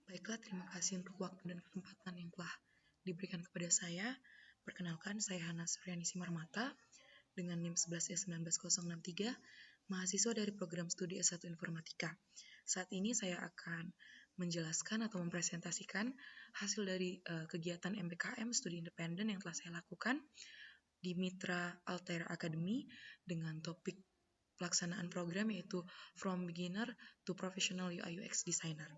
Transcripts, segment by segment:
Baiklah, terima kasih untuk waktu dan kesempatan yang telah diberikan kepada saya. Perkenalkan, saya Hana Suryani Simarmata dengan NIM 11S19063, mahasiswa dari program studi S1 Informatika. Saat ini saya akan menjelaskan atau mempresentasikan hasil dari kegiatan MPKM Studi Independen yang telah saya lakukan di Mitra Altera Academy dengan topik pelaksanaan program yaitu From Beginner to Professional UI UX Designer.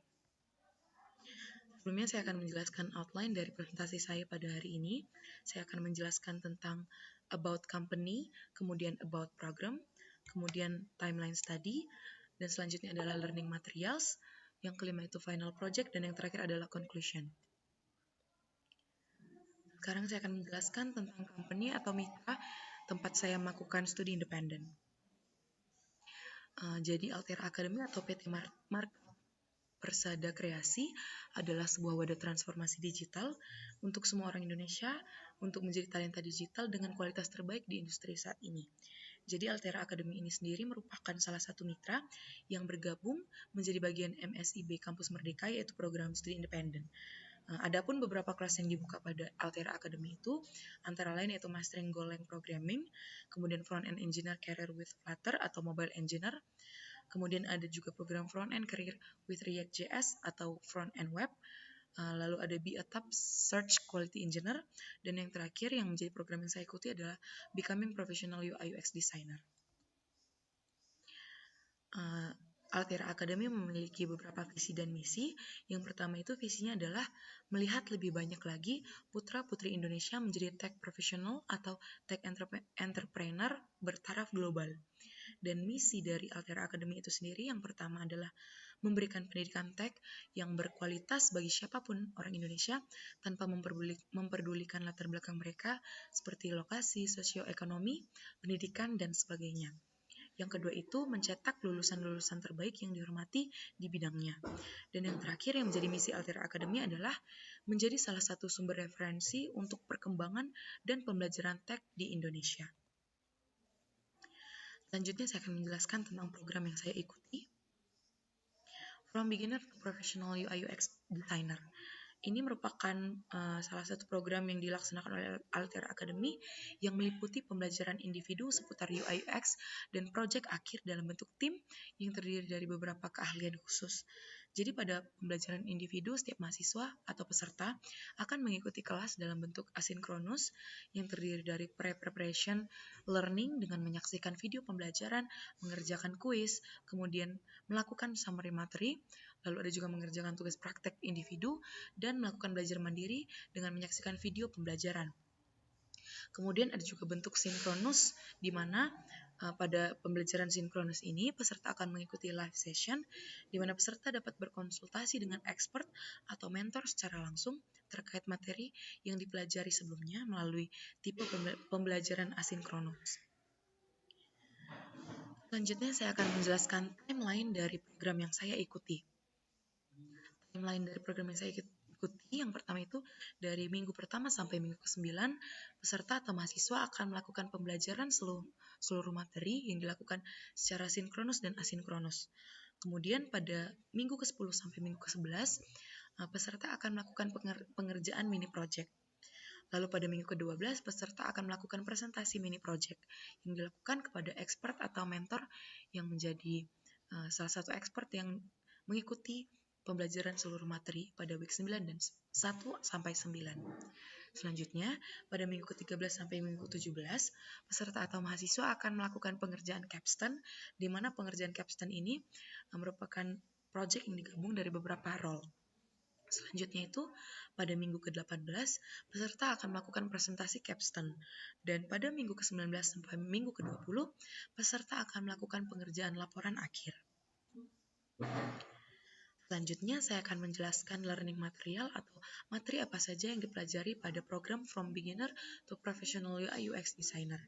Sebelumnya saya akan menjelaskan outline dari presentasi saya pada hari ini. Saya akan menjelaskan tentang about company, kemudian about program, kemudian timeline study, dan selanjutnya adalah learning materials, yang kelima itu final project, dan yang terakhir adalah conclusion. Sekarang saya akan menjelaskan tentang company atau mitra tempat saya melakukan studi independen. Jadi Altera Academy atau PT Mark Persada Kreasi adalah sebuah wadah transformasi digital untuk semua orang Indonesia untuk menjadi talenta digital dengan kualitas terbaik di industri saat ini. Jadi Altera Academy ini sendiri merupakan salah satu mitra yang bergabung menjadi bagian MSIB Kampus Merdeka yaitu program studi independen. Adapun beberapa kelas yang dibuka pada Altera Academy itu antara lain yaitu Mastering Golang Programming, kemudian Front End Engineer Career with Flutter atau Mobile Engineer, kemudian ada juga program Front End Career with React.js atau Front End Web, lalu ada Be a Top Search Quality Engineer, dan yang terakhir yang menjadi program yang saya ikuti adalah Becoming Professional UI UX Designer. Altera Academy memiliki beberapa visi dan misi. Yang pertama itu visinya adalah melihat lebih banyak lagi putra-putri Indonesia menjadi tech professional atau tech entrepreneur bertaraf global. Dan misi dari Altera Academy itu sendiri yang pertama adalah memberikan pendidikan tech yang berkualitas bagi siapapun orang Indonesia tanpa memperdulikan latar belakang mereka seperti lokasi, sosioekonomi, pendidikan, dan sebagainya. Yang kedua itu mencetak lulusan-lulusan terbaik yang dihormati di bidangnya. Dan yang terakhir yang menjadi misi Altera Academy adalah menjadi salah satu sumber referensi untuk perkembangan dan pembelajaran tech di Indonesia. Selanjutnya saya akan menjelaskan tentang program yang saya ikuti. From Beginner to Professional UI UX Designer. Ini merupakan salah satu program yang dilaksanakan oleh Altera Academy yang meliputi pembelajaran individu seputar UI UX dan proyek akhir dalam bentuk tim yang terdiri dari beberapa keahlian khusus. Jadi pada pembelajaran individu, setiap mahasiswa atau peserta akan mengikuti kelas dalam bentuk asinkronus yang terdiri dari pre-preparation learning dengan menyaksikan video pembelajaran, mengerjakan kuis, kemudian melakukan summary materi, lalu ada juga mengerjakan tugas praktek individu, dan melakukan belajar mandiri dengan menyaksikan video pembelajaran. Kemudian ada juga bentuk sinkronus, di mana pada pembelajaran sinkronus ini peserta akan mengikuti live session, di mana peserta dapat berkonsultasi dengan expert atau mentor secara langsung terkait materi yang dipelajari sebelumnya melalui tipe pembelajaran asinkronus. Selanjutnya saya akan menjelaskan timeline dari program yang saya ikuti. Timeline dari program yang saya ikuti yang pertama itu dari minggu pertama sampai minggu ke-9 peserta atau mahasiswa akan melakukan pembelajaran seluruh materi yang dilakukan secara sinkronus dan asinkronus. Kemudian pada minggu ke-10 sampai minggu ke-11 peserta akan melakukan pengerjaan mini project. Lalu pada minggu ke-12 peserta akan melakukan presentasi mini project yang dilakukan kepada expert atau mentor yang menjadi salah satu expert yang mengikuti pembelajaran seluruh materi pada week 9 dan 1 sampai 9. Selanjutnya, pada minggu ke-13 sampai minggu ke-17, peserta atau mahasiswa akan melakukan pengerjaan capstone, di mana pengerjaan capstone ini merupakan proyek yang digabung dari beberapa role. Selanjutnya itu, pada minggu ke-18, peserta akan melakukan presentasi capstone. Dan pada minggu ke-19 sampai minggu ke-20, peserta akan melakukan pengerjaan laporan akhir. Selanjutnya, saya akan menjelaskan learning material atau materi apa saja yang dipelajari pada program From Beginner to Professional UI UX Designer.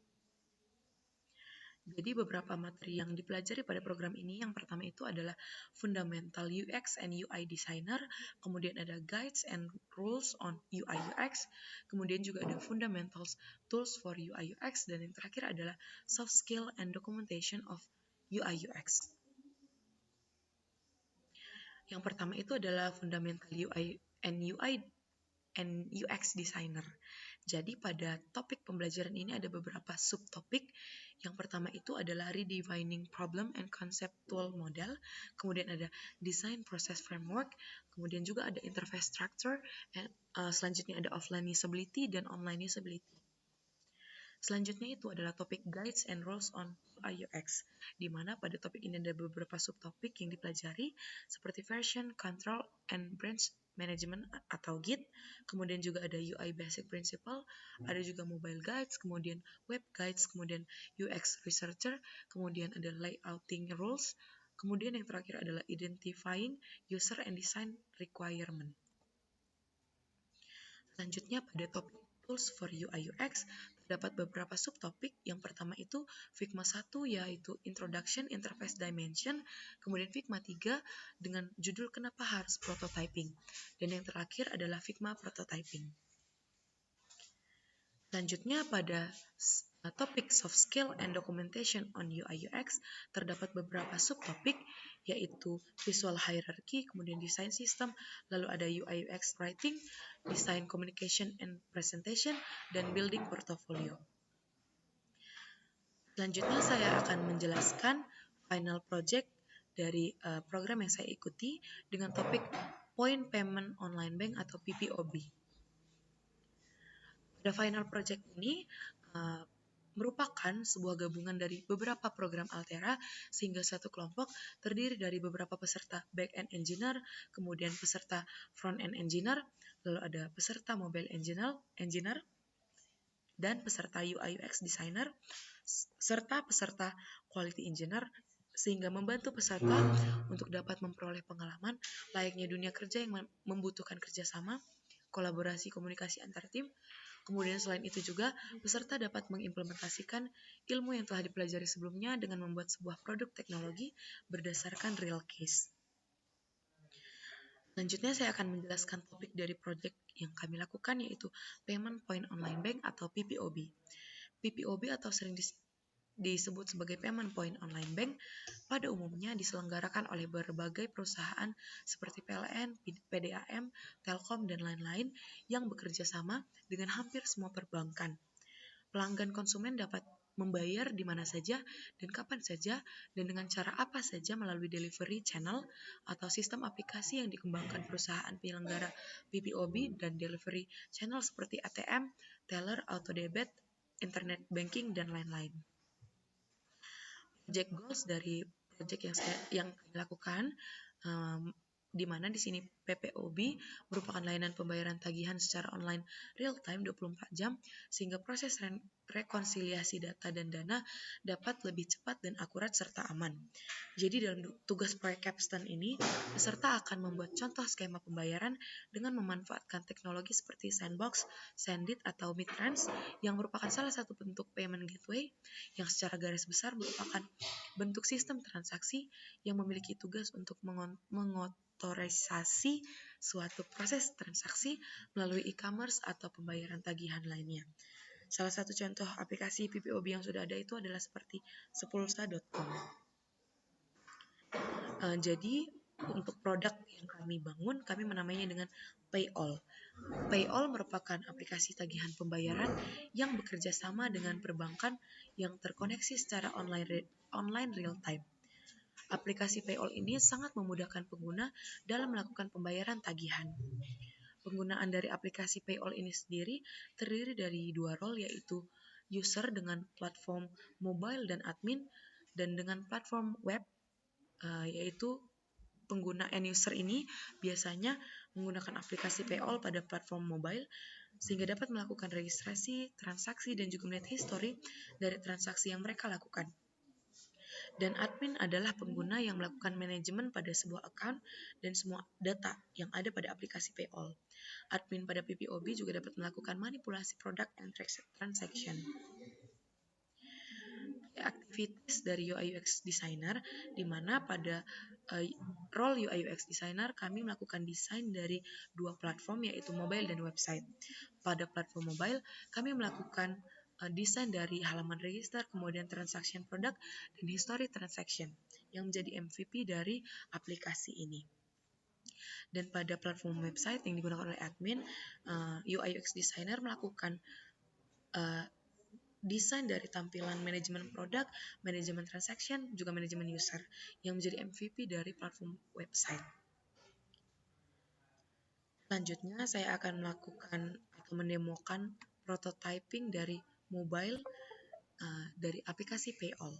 Jadi beberapa materi yang dipelajari pada program ini, yang pertama itu adalah Fundamental UX and UI Designer, kemudian ada Guides and Rules on UI UX, kemudian juga ada Fundamentals Tools for UI UX, dan yang terakhir adalah Soft Skill and Documentation of UI UX. Yang pertama itu adalah fundamental UI and UX designer. Jadi pada topik pembelajaran ini ada beberapa subtopik. Yang pertama itu adalah redefining problem and conceptual model. Kemudian ada design process framework. Kemudian juga ada interface structure. Selanjutnya ada offline usability dan online usability. Selanjutnya itu adalah topik guides and rules on UI UX, di mana pada topik ini ada beberapa subtopik yang dipelajari seperti version, control, and branch management atau Git, kemudian juga ada UI basic principle, ada juga mobile guides, kemudian web guides, kemudian UX researcher, kemudian ada layouting rules, kemudian yang terakhir adalah identifying user and design requirement. Selanjutnya pada topik Tools for UI UX terdapat beberapa subtopik. Yang pertama itu Figma 1 yaitu Introduction Interface Dimension, kemudian Figma 3 dengan judul Kenapa Harus Prototyping, dan yang terakhir adalah Figma Prototyping. Selanjutnya pada topik Soft Skill and Documentation on UI UX terdapat beberapa subtopik yaitu Visual Hierarchy, kemudian Design System, lalu ada UI UX Writing, Design Communication and Presentation, dan Building Portfolio. Selanjutnya saya akan menjelaskan final project dari program yang saya ikuti dengan topik Point Payment Online Bank atau PPOB. Pada final project ini merupakan sebuah gabungan dari beberapa program Altera sehingga satu kelompok terdiri dari beberapa peserta back-end engineer, kemudian peserta front-end engineer, lalu ada peserta mobile engineer, dan peserta UI UX designer, serta peserta quality engineer, sehingga membantu peserta untuk dapat memperoleh pengalaman layaknya dunia kerja yang membutuhkan kerjasama, kolaborasi komunikasi antar tim. Kemudian selain itu juga, peserta dapat mengimplementasikan ilmu yang telah dipelajari sebelumnya dengan membuat sebuah produk teknologi berdasarkan real case. Selanjutnya saya akan menjelaskan topik dari project yang kami lakukan yaitu Payment Point Online Bank atau PPOB. PPOB atau sering disebut sebagai Payment Point Online Bank pada umumnya diselenggarakan oleh berbagai perusahaan seperti PLN, PDAM, Telkom, dan lain-lain yang bekerja sama dengan hampir semua perbankan. Pelanggan konsumen dapat membayar di mana saja dan kapan saja dan dengan cara apa saja melalui delivery channel atau sistem aplikasi yang dikembangkan perusahaan penyelenggara PPOB dan delivery channel seperti ATM, teller, auto debit, internet banking, dan lain-lain. Project goals dari project yang kami lakukan, di mana di sini PPOB merupakan layanan pembayaran tagihan secara online real time 24 jam sehingga proses rekonsiliasi data dan dana dapat lebih cepat dan akurat serta aman. Jadi dalam tugas proyek capstone ini, peserta akan membuat contoh skema pembayaran dengan memanfaatkan teknologi seperti Sandbox, Sendit, atau Midtrans yang merupakan salah satu bentuk payment gateway yang secara garis besar merupakan bentuk sistem transaksi yang memiliki tugas untuk mengotorisasi suatu proses transaksi melalui e-commerce atau pembayaran tagihan lainnya. Salah satu contoh aplikasi PPOB yang sudah ada itu adalah seperti sepulsa.com. Jadi untuk produk yang kami bangun, kami menamainya dengan Payall. Payall merupakan aplikasi tagihan pembayaran yang bekerja sama dengan perbankan yang terkoneksi secara online real time. Aplikasi Payall ini sangat memudahkan pengguna dalam melakukan pembayaran tagihan. Penggunaan dari aplikasi Payall ini sendiri terdiri dari dua role yaitu user dengan platform mobile dan admin, dan dengan platform web yaitu pengguna end user ini biasanya menggunakan aplikasi Payall pada platform mobile sehingga dapat melakukan registrasi, transaksi, dan juga melihat history dari transaksi yang mereka lakukan. Dan admin adalah pengguna yang melakukan manajemen pada sebuah account dan semua data yang ada pada aplikasi Payall. Admin pada PPOB juga dapat melakukan manipulasi produk and transaction. Aktivitas dari UI UX designer, di mana pada role UI UX designer kami melakukan desain dari dua platform yaitu mobile dan website. Pada platform mobile kami melakukan desain dari halaman register, kemudian transaction product, dan history transaction yang menjadi MVP dari aplikasi ini. Dan pada platform website yang digunakan oleh admin, UI UX designer melakukan desain dari tampilan manajemen produk, manajemen transaction, juga manajemen user yang menjadi MVP dari platform website. Selanjutnya saya akan melakukan atau mendemokan prototyping dari mobile dari aplikasi Payall.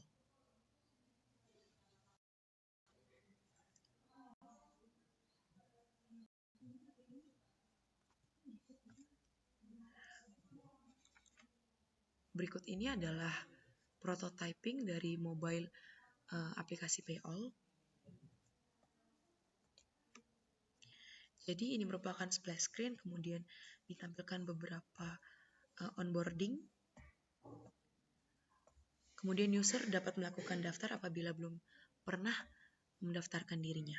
Berikut ini adalah prototyping dari mobile aplikasi Payall. Jadi ini merupakan splash screen, kemudian ditampilkan beberapa onboarding. Kemudian user dapat melakukan daftar apabila belum pernah mendaftarkan dirinya.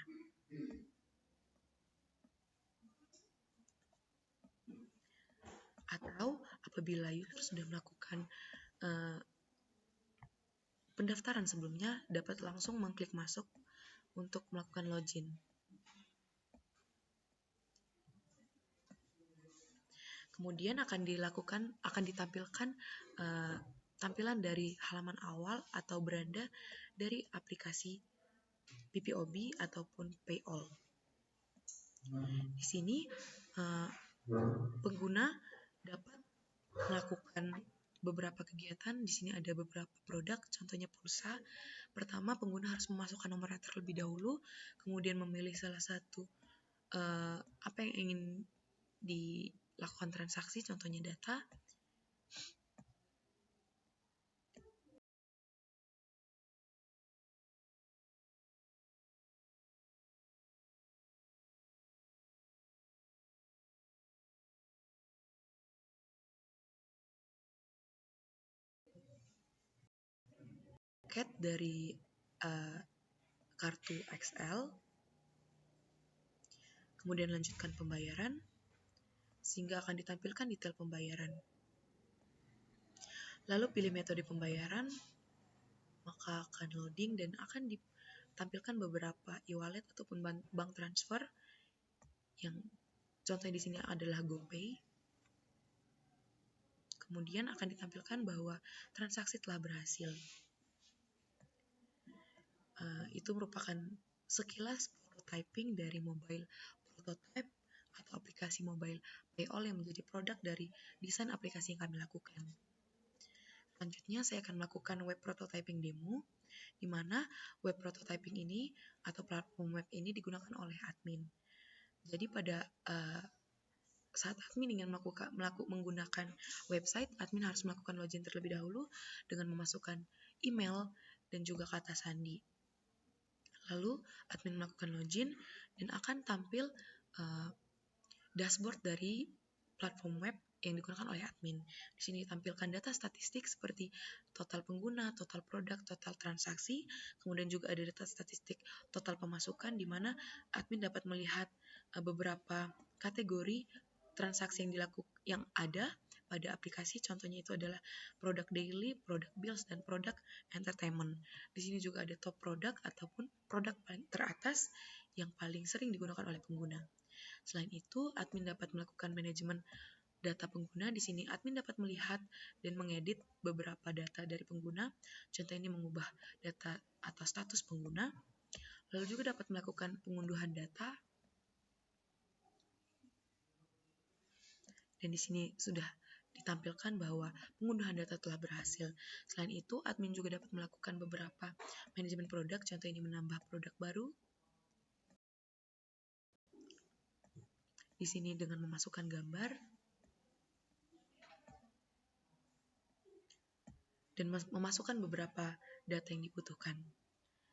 Atau apabila user sudah melakukan pendaftaran sebelumnya, dapat langsung mengklik masuk untuk melakukan login. Kemudian akan ditampilkan tampilan dari halaman awal atau beranda dari aplikasi PPOB ataupun Payall. Di sini pengguna dapat melakukan beberapa kegiatan. Di sini ada beberapa produk, contohnya pulsa. Pertama, pengguna harus memasukkan nomornya terlebih dahulu, kemudian memilih salah satu apa yang ingin dilakukan transaksi, contohnya data. Paket dari kartu XL, kemudian lanjutkan pembayaran, sehingga akan ditampilkan detail pembayaran. Lalu pilih metode pembayaran, maka akan loading dan akan ditampilkan beberapa e-wallet ataupun bank transfer yang contohnya di sini adalah GoPay. Kemudian akan ditampilkan bahwa transaksi telah berhasil. Itu merupakan sekilas prototyping dari mobile prototype atau aplikasi mobile Payall yang menjadi produk dari desain aplikasi yang kami lakukan. Selanjutnya saya akan melakukan web prototyping demo, di mana web prototyping ini atau platform web ini digunakan oleh admin. Jadi pada saat admin ingin menggunakan website, admin harus melakukan login terlebih dahulu dengan memasukkan email dan juga kata sandi. Lalu admin melakukan login dan akan tampil dashboard dari platform web yang digunakan oleh admin. Di sini ditampilkan data statistik seperti total pengguna, total produk, total transaksi, kemudian juga ada data statistik total pemasukan di mana admin dapat melihat beberapa kategori transaksi yang ada pada aplikasi. Contohnya itu adalah produk daily, produk bills, dan produk entertainment. Di sini juga ada top produk ataupun produk paling teratas yang paling sering digunakan oleh pengguna. Selain itu, admin dapat melakukan manajemen data pengguna. Di sini admin dapat melihat dan mengedit beberapa data dari pengguna. Contohnya ini mengubah data atau status pengguna. Lalu juga dapat melakukan pengunduhan data. Dan di sini sudah ditampilkan bahwa pengunduhan data telah berhasil. Selain itu, admin juga dapat melakukan beberapa manajemen produk. Contoh ini menambah produk baru. Di sini dengan memasukkan gambar. Dan memasukkan beberapa data yang dibutuhkan.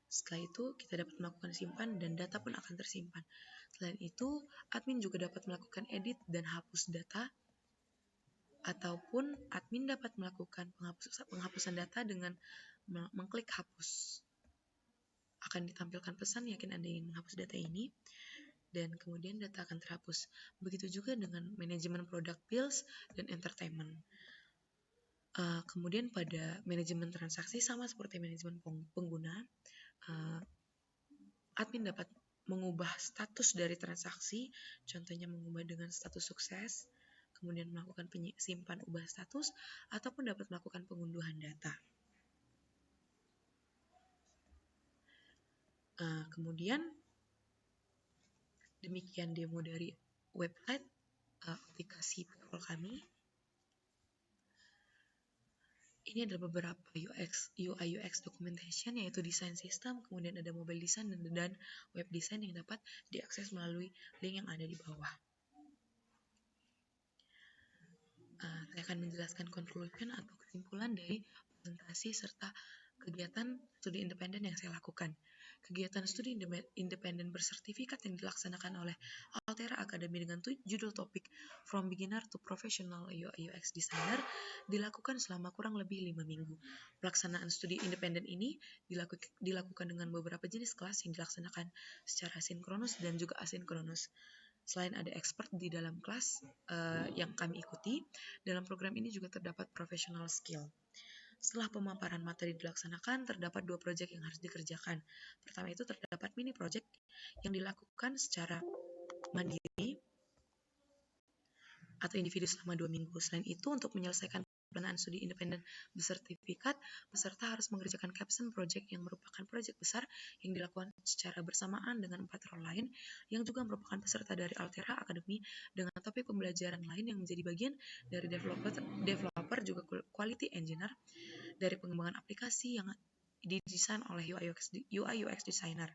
Setelah itu, kita dapat melakukan simpan dan data pun akan tersimpan. Selain itu, admin juga dapat melakukan edit dan hapus data, ataupun admin dapat melakukan penghapusan data dengan mengklik hapus. Akan ditampilkan pesan yakin Anda ingin menghapus data ini, dan kemudian data akan terhapus. Begitu juga dengan manajemen produk bills dan entertainment. Kemudian pada manajemen transaksi sama seperti manajemen pengguna, admin dapat mengubah status dari transaksi, contohnya mengubah dengan status sukses, kemudian melakukan simpan ubah status, ataupun dapat melakukan pengunduhan data. Kemudian demikian demo dari website aplikasi payroll kami. Ini adalah beberapa UI UX documentation, yaitu desain sistem, kemudian ada mobile design dan web design yang dapat diakses melalui link yang ada di bawah. Saya akan menjelaskan conclusion atau kesimpulan dari presentasi serta kegiatan studi independen yang saya lakukan. Kegiatan studi independen bersertifikat yang dilaksanakan oleh Altera Academy dengan judul topik From Beginner to Professional UI UX Designer dilakukan selama kurang lebih 5 minggu. Pelaksanaan studi independen ini dilakukan dengan beberapa jenis kelas yang dilaksanakan secara sinkronus dan juga asinkronus. Selain ada expert di dalam kelas yang kami ikuti, dalam program ini juga terdapat professional skill. Setelah pemaparan materi dilaksanakan, terdapat 2 proyek yang harus dikerjakan. Pertama itu terdapat mini project yang dilakukan secara mandiri atau individu selama 2 minggu. Selain itu, untuk menyelesaikan pelaksanaan studi independen bersertifikat, peserta harus mengerjakan capstone project yang merupakan proyek besar yang dilakukan secara bersamaan dengan 4 role lain yang juga merupakan peserta dari Altera Academy dengan topik pembelajaran lain yang menjadi bagian dari developer juga quality engineer, dari pengembangan aplikasi yang didesain oleh UI UX designer.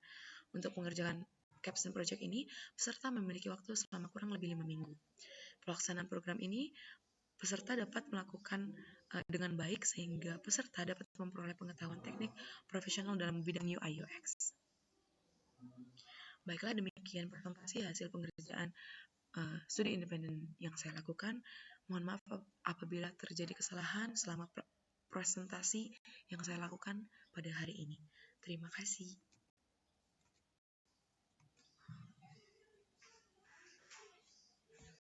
Untuk mengerjakan capstone project ini, peserta memiliki waktu selama kurang lebih 5 minggu. Pelaksanaan program ini peserta dapat melakukan dengan baik sehingga peserta dapat memperoleh pengetahuan teknik profesional dalam bidang UI UX. Baiklah, demikian presentasi hasil pengerjaan studi independen yang saya lakukan. Mohon maaf apabila terjadi kesalahan selama presentasi yang saya lakukan pada hari ini. Terima kasih.